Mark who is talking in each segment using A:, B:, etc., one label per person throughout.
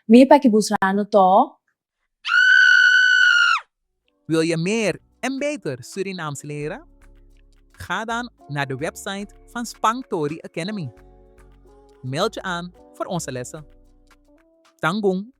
A: Meer pakibusrano to?
B: Wil je meer en beter Surinaams leren? Ga dan naar de website van Spangtori Academy. Meld je aan voor onze lessen. Tanggung!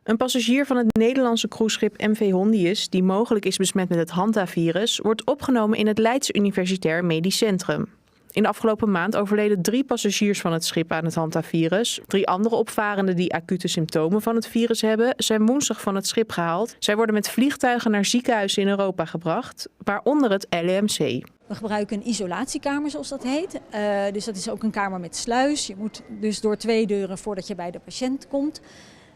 C: Een passagier van het Nederlandse cruiseschip MV Hondius, die mogelijk is besmet met het hantavirus, wordt opgenomen in het Leids Universitair Medisch Centrum. In de afgelopen maand overleden 3 passagiers van het schip aan het hantavirus. 3 andere opvarenden die acute symptomen van het virus hebben, zijn woensdag van het schip gehaald. Zij worden met vliegtuigen naar ziekenhuizen in Europa gebracht, waaronder het LUMC.
D: We gebruiken een isolatiekamer, zoals dat heet. Dus dat is ook een kamer met sluis. Je moet dus door 2 deuren voordat je bij de patiënt komt.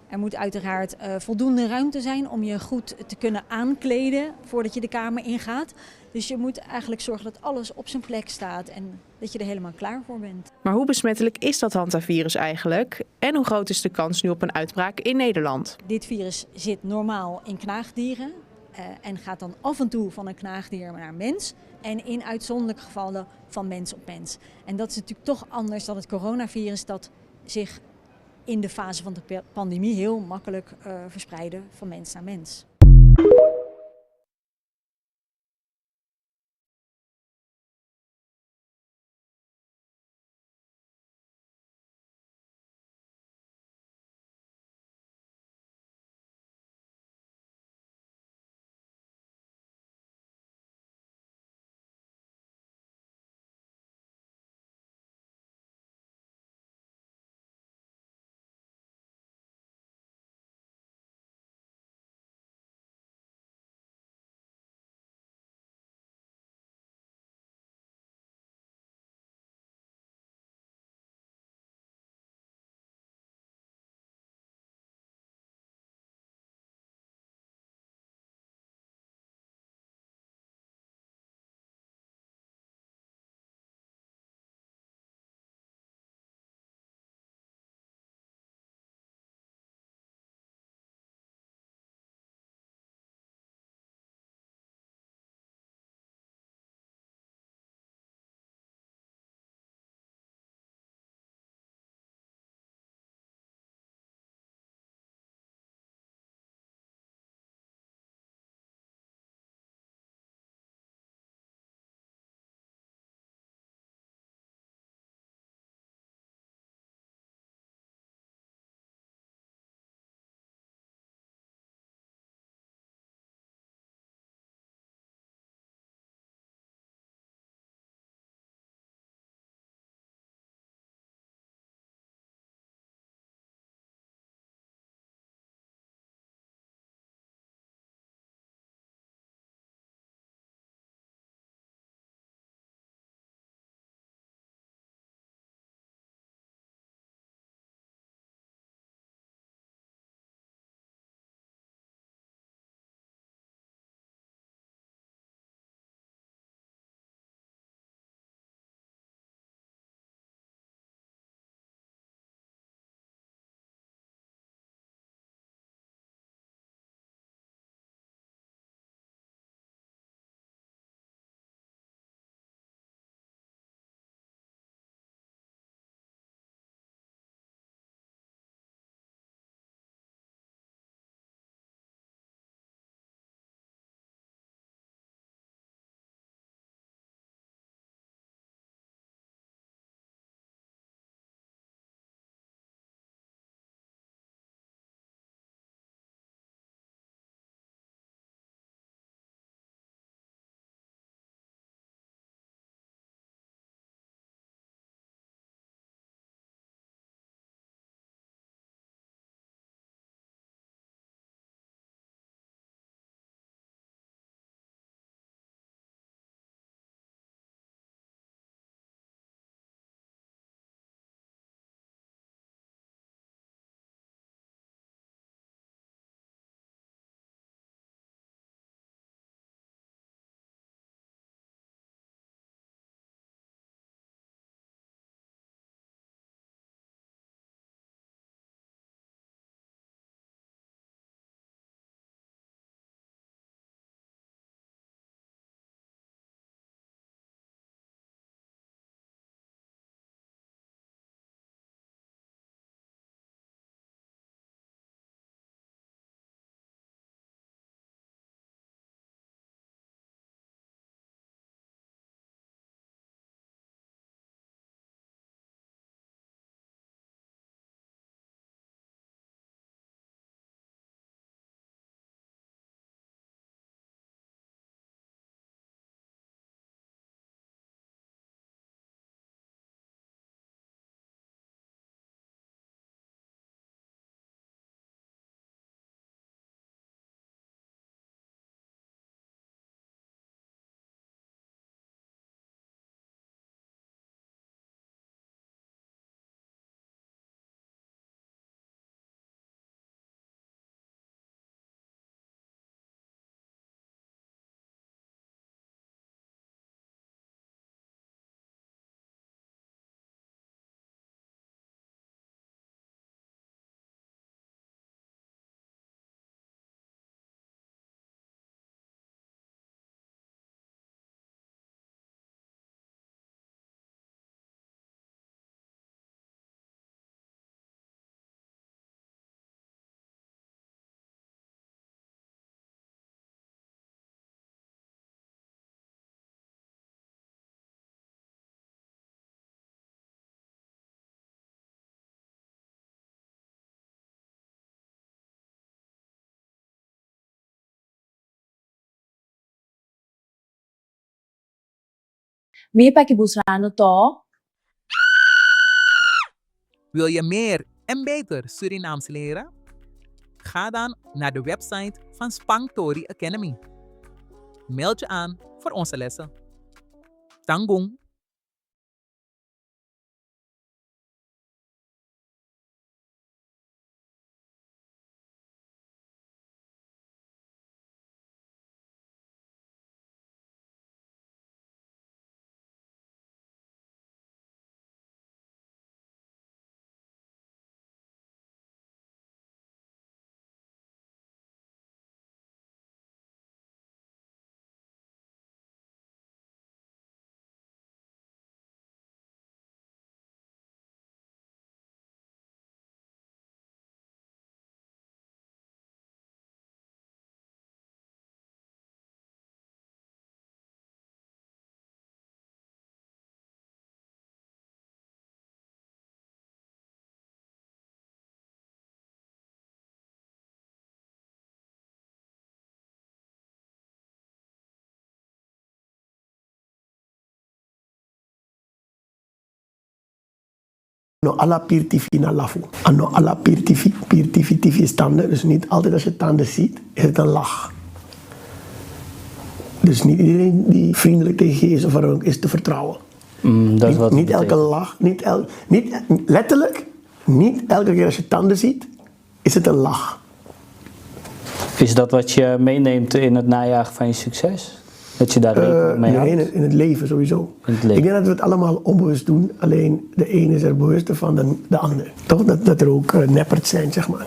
D: Er moet uiteraard voldoende ruimte zijn om je goed te kunnen aankleden voordat je de kamer ingaat. Dus je moet eigenlijk zorgen dat alles op zijn plek staat en dat je er helemaal klaar voor bent.
C: Maar hoe besmettelijk is dat hantavirus eigenlijk? En hoe groot is de kans nu op een uitbraak in Nederland?
D: Dit virus zit normaal in knaagdieren en gaat dan af en toe van een knaagdier naar mens. En in uitzonderlijke gevallen van mens op mens. En dat is natuurlijk toch anders dan het coronavirus dat zich in de fase van de pandemie heel makkelijk verspreiden van mens naar mens.
A: Meer pakibusrano to?
B: Wil je meer en beter Surinaams leren? Ga dan naar de website van Spanktori Academy. Meld je aan voor onze lessen. Tangong!
E: No alla pirtifi na lafu. Ano alla pirtifi is tanden. Dus niet altijd als je tanden ziet, is het een lach. Dus niet iedereen die vriendelijk tegen je is of is te vertrouwen.
F: Dat is wat
E: Niet elke lach, letterlijk, niet elke keer als je tanden ziet, is het een lach.
F: Is dat wat je meeneemt in het najagen van je succes? Dat je daar rekening mee houdt?
E: Nee, in het leven sowieso.
F: In het leven.
E: Ik denk dat we het allemaal onbewust doen, alleen de ene is er bewuster van dan de ander. Toch? Dat er ook neppert zijn, zeg maar.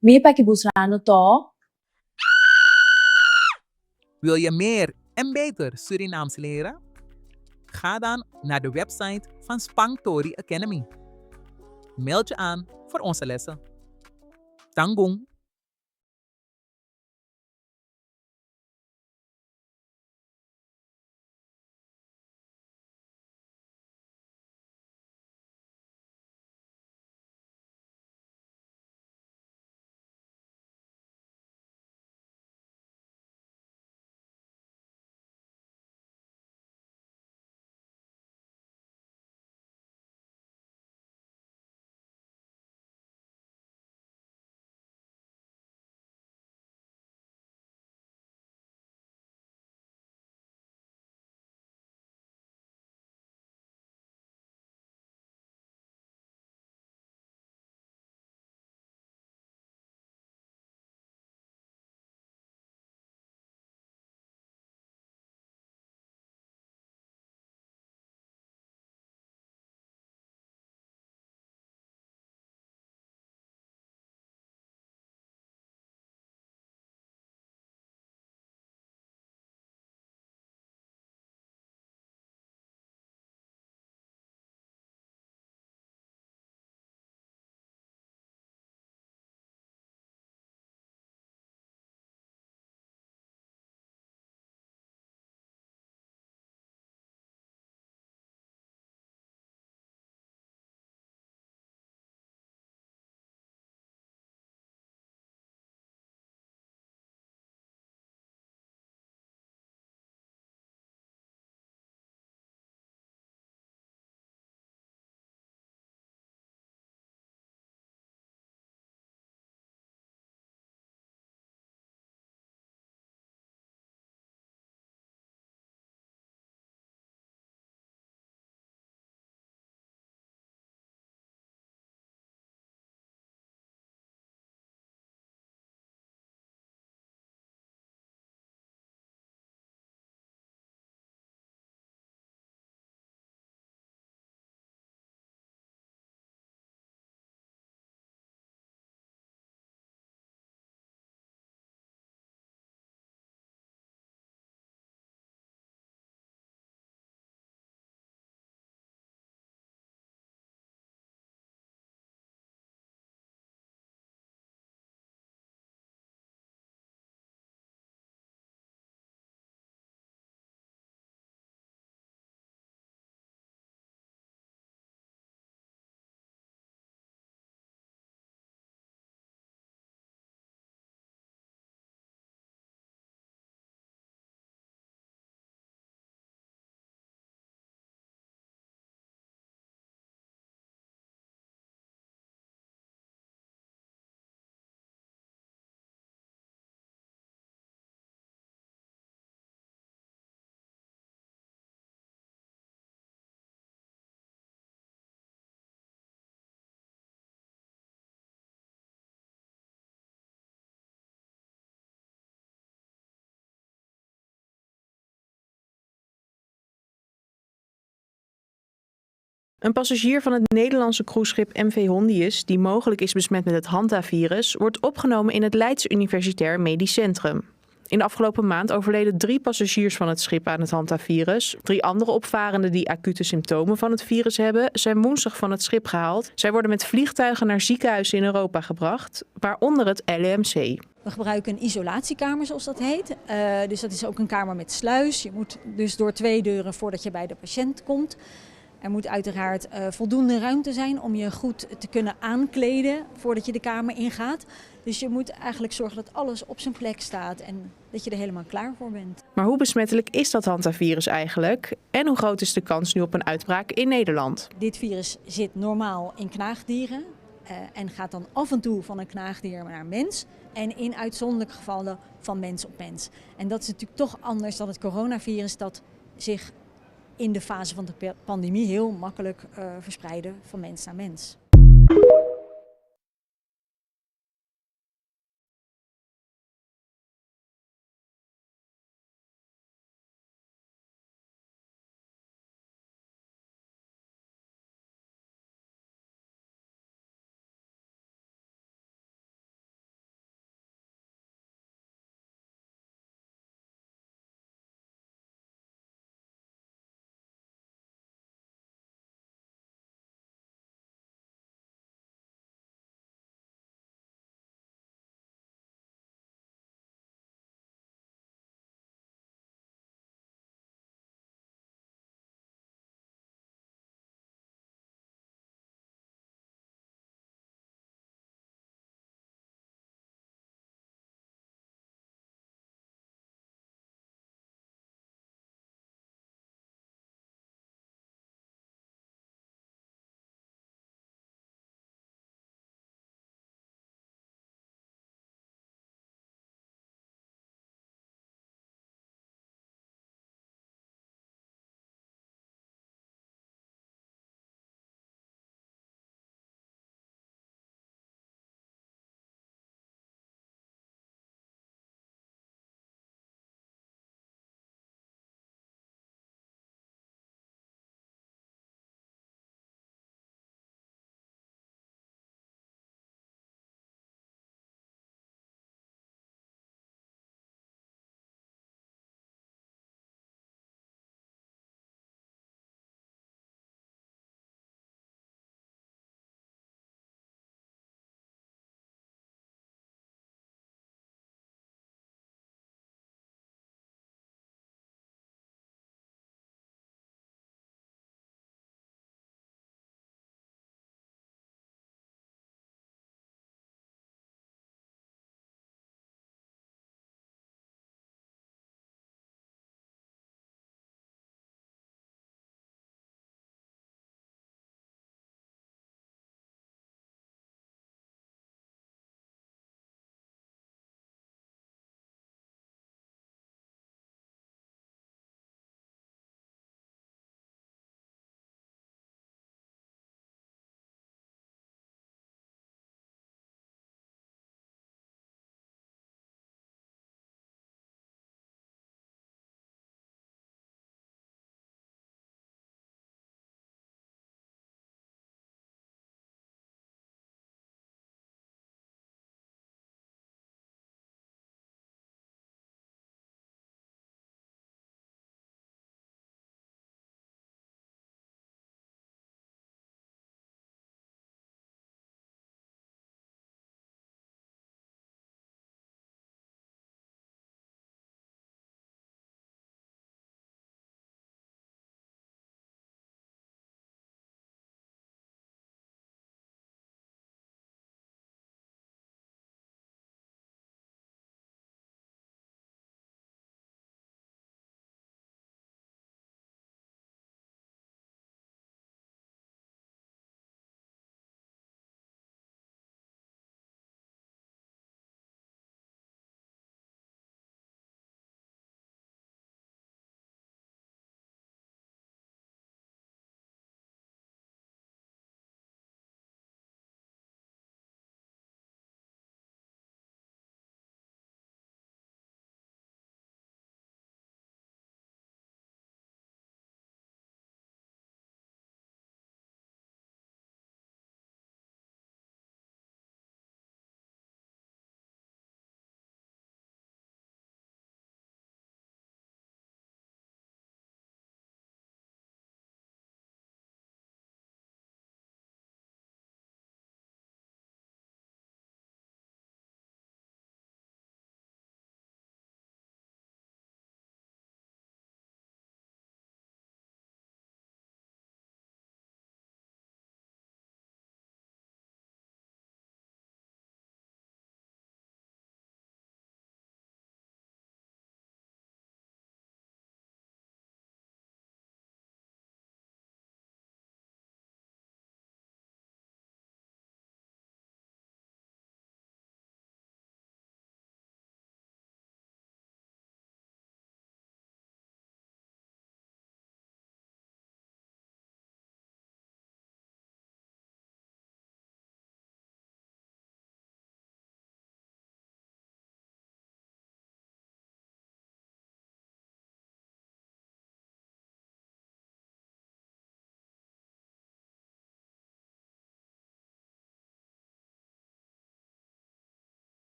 A: Meer pakibusrano to?
B: Wil je meer en beter Surinaams leren? Ga dan naar de website van Spangtori Academy. Meld je aan voor onze lessen. Tanggung!
C: Een passagier van het Nederlandse cruiseschip MV Hondius, die mogelijk is besmet met het Hanta-virus, wordt opgenomen in het Leids Universitair Medisch Centrum. In de afgelopen maand overleden 3 passagiers van het schip aan het Hanta-virus. 3 andere opvarenden die acute symptomen van het virus hebben, zijn woensdag van het schip gehaald. Zij worden met vliegtuigen naar ziekenhuizen in Europa gebracht, waaronder het LUMC.
D: We gebruiken een isolatiekamer, zoals dat heet. Dus dat is ook een kamer met sluis. Je moet dus door 2 deuren voordat je bij de patiënt komt. Er moet uiteraard voldoende ruimte zijn om je goed te kunnen aankleden voordat je de kamer ingaat. Dus je moet eigenlijk zorgen dat alles op zijn plek staat en dat je er helemaal klaar voor bent.
C: Maar hoe besmettelijk is dat Hanta-virus eigenlijk? En hoe groot is de kans nu op een uitbraak in Nederland?
D: Dit virus zit normaal in knaagdieren en gaat dan af en toe van een knaagdier naar een mens. En in uitzonderlijke gevallen van mens op mens. En dat is natuurlijk toch anders dan het coronavirus dat zich in de fase van de pandemie heel makkelijk verspreiden van mens naar mens.